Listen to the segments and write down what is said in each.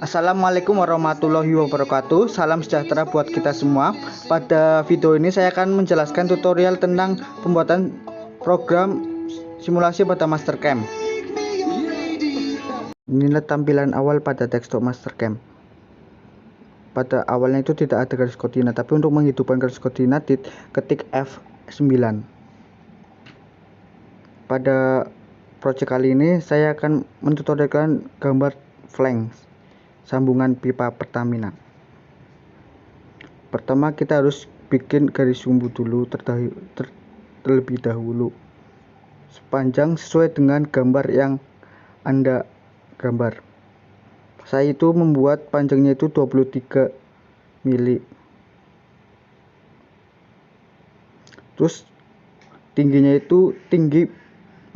Assalamualaikum warahmatullahi wabarakatuh. Salam sejahtera buat kita semua. Pada video ini saya akan menjelaskan tutorial tentang pembuatan program simulasi pada Mastercam. Inilah tampilan awal pada desktop Mastercam. Pada awalnya itu tidak ada garis koordinat, tapi untuk menghidupkan garis koordinat ketik F9. Pada project kali ini saya akan mentutorialkan gambar flange sambungan pipa Pertamina. Pertama kita harus bikin garis sumbu dulu terlebih dahulu sepanjang sesuai dengan gambar yang Anda gambar. Saya itu membuat panjangnya itu 23 mili. Terus tingginya itu tinggi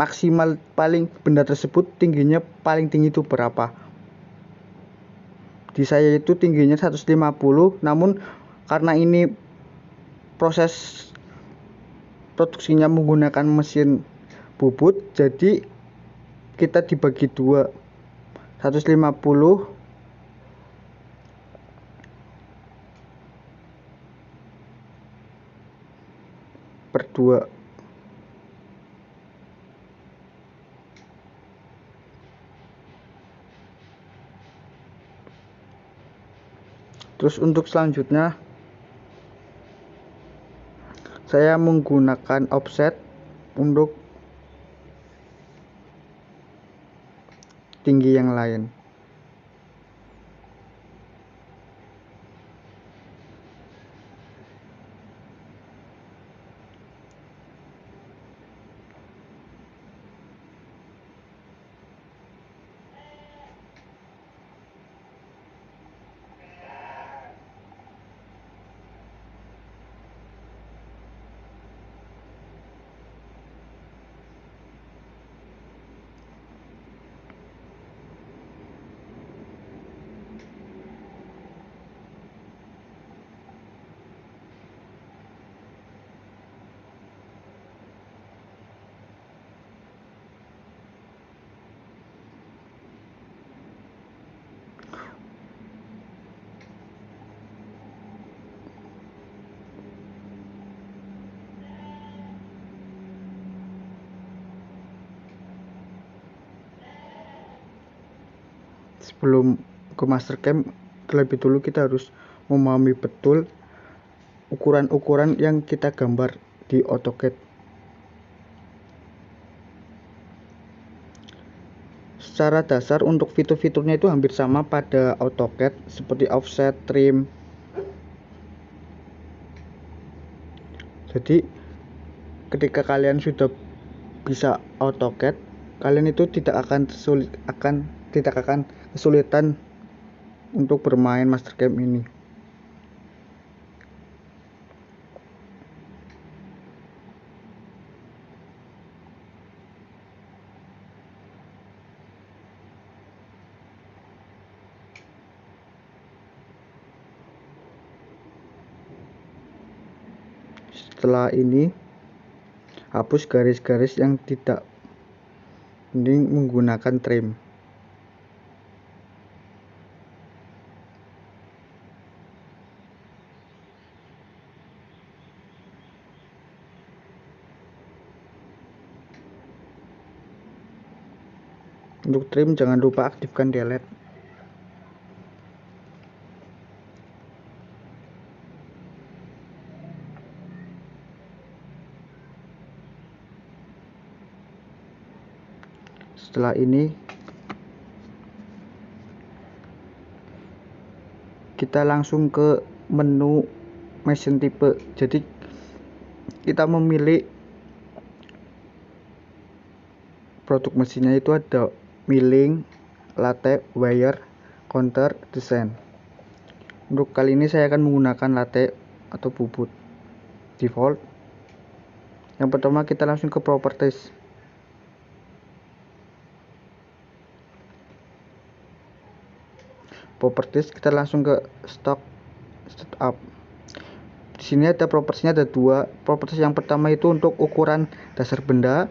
maksimal paling benda tersebut tingginya paling tinggi itu berapa? Di saya itu tingginya 150, namun karena ini proses produksinya menggunakan mesin bubut, jadi kita dibagi dua, 150 per 2. Terus untuk selanjutnya saya menggunakan offset untuk tinggi yang lain. Sebelum ke Mastercam, terlebih dulu kita harus memahami betul ukuran-ukuran yang kita gambar di AutoCAD. Secara dasar untuk fitur-fiturnya itu hampir sama pada AutoCAD, seperti offset, trim. Jadi ketika kalian sudah bisa AutoCAD, kalian itu tidak akan kesulitan untuk bermain Mastercam ini. Setelah ini hapus garis-garis yang tidak penting menggunakan trim. Untuk trim jangan lupa aktifkan delete. Setelah ini kita langsung ke menu mesin type. Jadi kita memilih produk mesinnya itu ada milling, latte, wire, counter, design. Untuk kali ini saya akan menggunakan latte atau bubut default. Yang pertama kita langsung ke properties. Kita langsung ke stock setup. Di sini ada propertinya, ada dua. Properties yang pertama itu untuk ukuran dasar benda.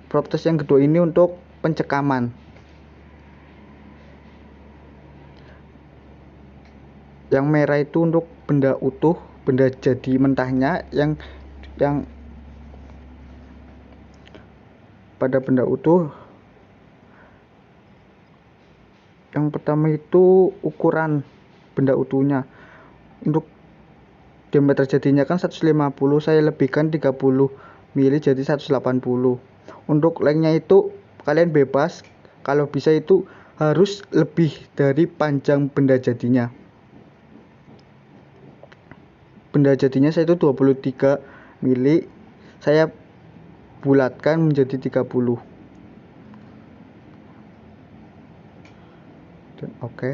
Properties yang kedua ini untuk pencekaman. Yang merah itu untuk benda utuh, benda jadi mentahnya. Yang pada benda utuh, yang pertama itu ukuran benda utuhnya. Untuk diameter jadinya kan 150, saya lebihkan 30 mili jadi 180. Untuk lengthnya itu kalian bebas, kalau bisa itu harus lebih dari panjang benda jadinya. Benda jadinya saya itu 23 mili, saya bulatkan menjadi 30. Dan oke.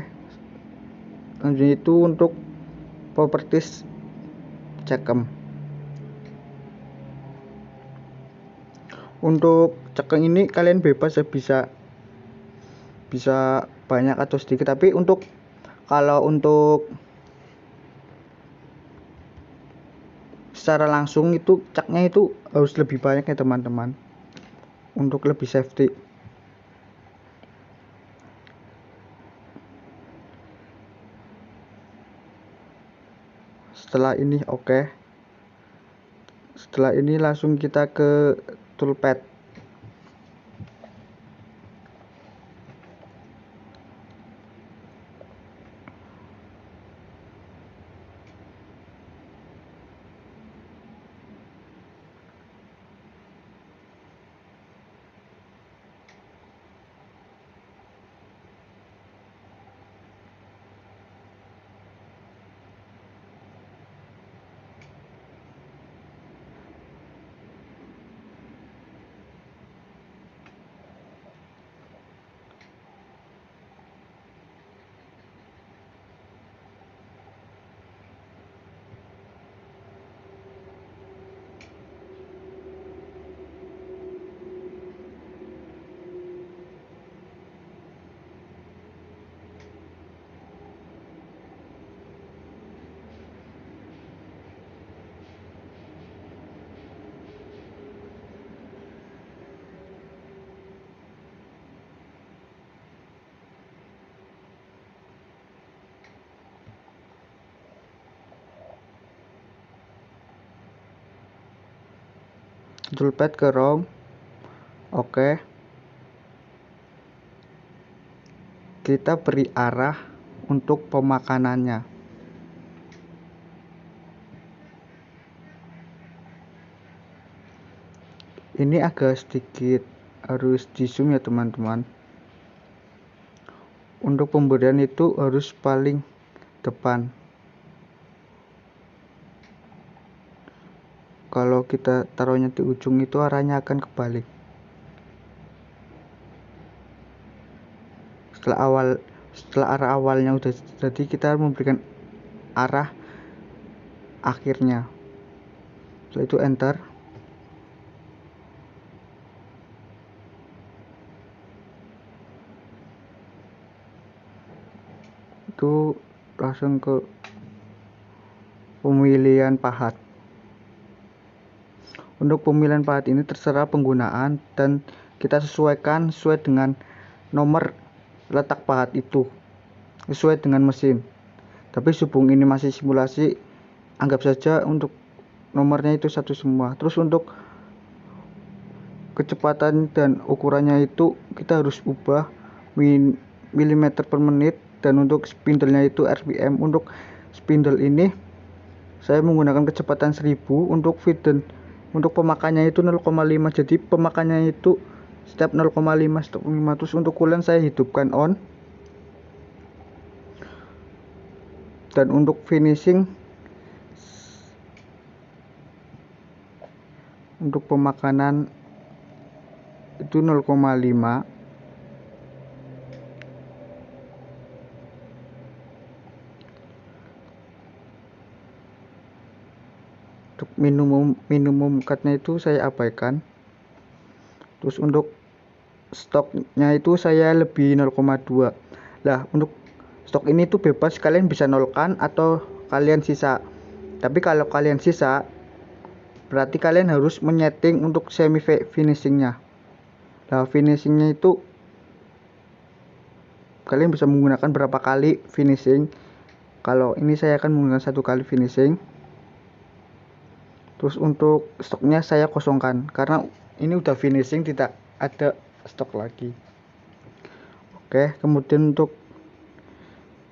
Lanjut itu untuk properties cekem. Untuk cekeng ini kalian bebas ya, bisa banyak atau sedikit, tapi kalau untuk secara langsung itu caknya itu harus lebih banyak ya teman-teman, untuk lebih safety. Setelah ini oke. Setelah ini langsung kita ke toolpad. Toolpad ke ROM. Oke. Kita beri arah untuk pemakanannya. Ini agak sedikit harus di zoom ya teman-teman. Untuk pemberian itu harus paling depan. Kalau kita taruhnya di ujung itu arahnya akan kebalik. Setelah arah awalnya udah jadi, kita memberikan arah akhirnya. Setelah itu enter. Itu langsung ke pemilihan pahat. Untuk pemilihan pahat ini terserah penggunaan dan kita sesuaikan sesuai dengan nomor letak pahat itu, sesuai dengan mesin. Tapi hubung ini masih simulasi, anggap saja untuk nomornya itu satu semua. Terus untuk kecepatan dan ukurannya itu kita harus ubah milimeter per menit, dan untuk spindle-nya itu RPM. Untuk spindle ini saya menggunakan kecepatan 1000, untuk feed dan untuk pemakannya itu 0,5. jadi pemakannya itu setiap 0,5 setiap 5. Terus untuk coolant saya hidupkan on, dan untuk finishing untuk pemakanan itu 0,5. Untuk minimum cutnya itu saya abaikan. Terus untuk stoknya itu saya lebih 0,2. Lah untuk stok ini tuh bebas, kalian bisa nolkan atau kalian sisa. Tapi kalau kalian sisa berarti kalian harus menyeting untuk semi finishingnya. Nah finishingnya itu kalian bisa menggunakan berapa kali finishing. Kalau ini saya akan menggunakan 1 kali finishing. Terus untuk stoknya saya kosongkan karena ini udah finishing, tidak ada stok lagi. Oke, kemudian untuk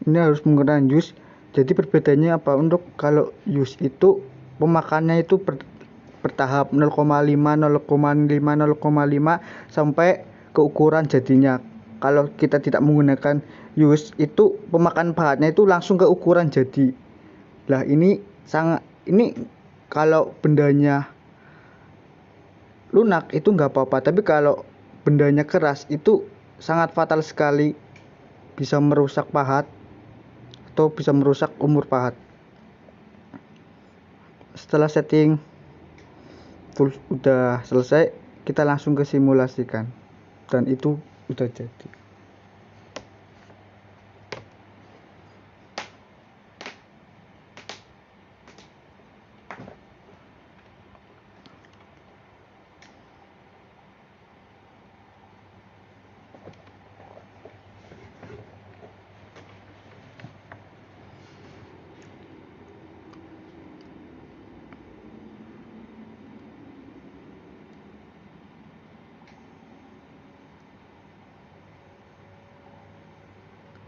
ini harus menggunakan use. Jadi perbedaannya apa? Untuk kalau use itu pemakannya itu bertahap 0,5 sampai ke ukuran jadinya. Kalau kita tidak menggunakan use itu pemakan bahannya itu langsung ke ukuran jadi. Lah ini kalau bendanya lunak itu nggak apa-apa, tapi kalau bendanya keras itu sangat fatal sekali, bisa merusak pahat atau bisa merusak umur pahat. Setelah setting tools udah selesai, kita langsung ke simulasikan, dan itu udah jadi.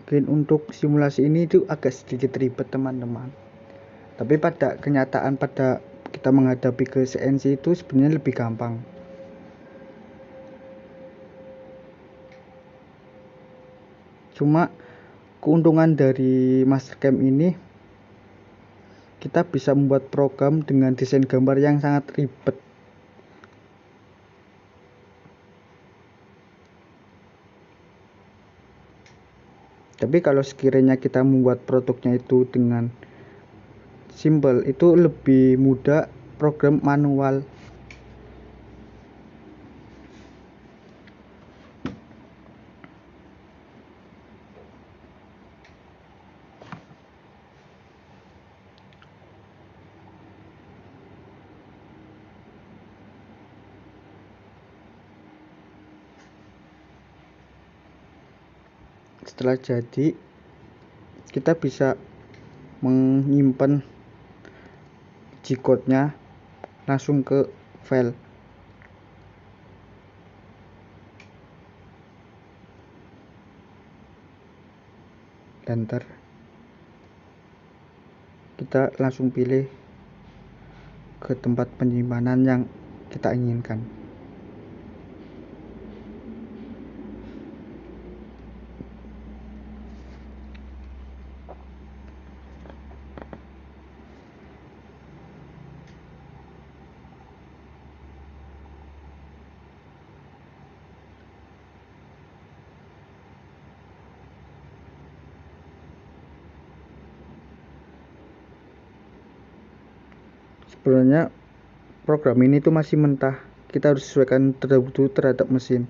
Mungkin untuk simulasi ini itu agak sedikit ribet teman-teman, tapi pada kenyataan pada kita menghadapi ke CNC itu sebenarnya lebih gampang. Cuma keuntungan dari Mastercam ini, kita bisa membuat program dengan desain gambar yang sangat ribet. Tapi kalau sekiranya kita membuat produknya itu dengan simple, itu lebih mudah program manual. Setelah jadi, kita bisa menyimpan G-code-nya langsung ke file. Enter. Kita langsung pilih ke tempat penyimpanan yang kita inginkan. Sebenarnya program ini tuh masih mentah, kita harus sesuaikan terlebih dahulu terhadap mesin.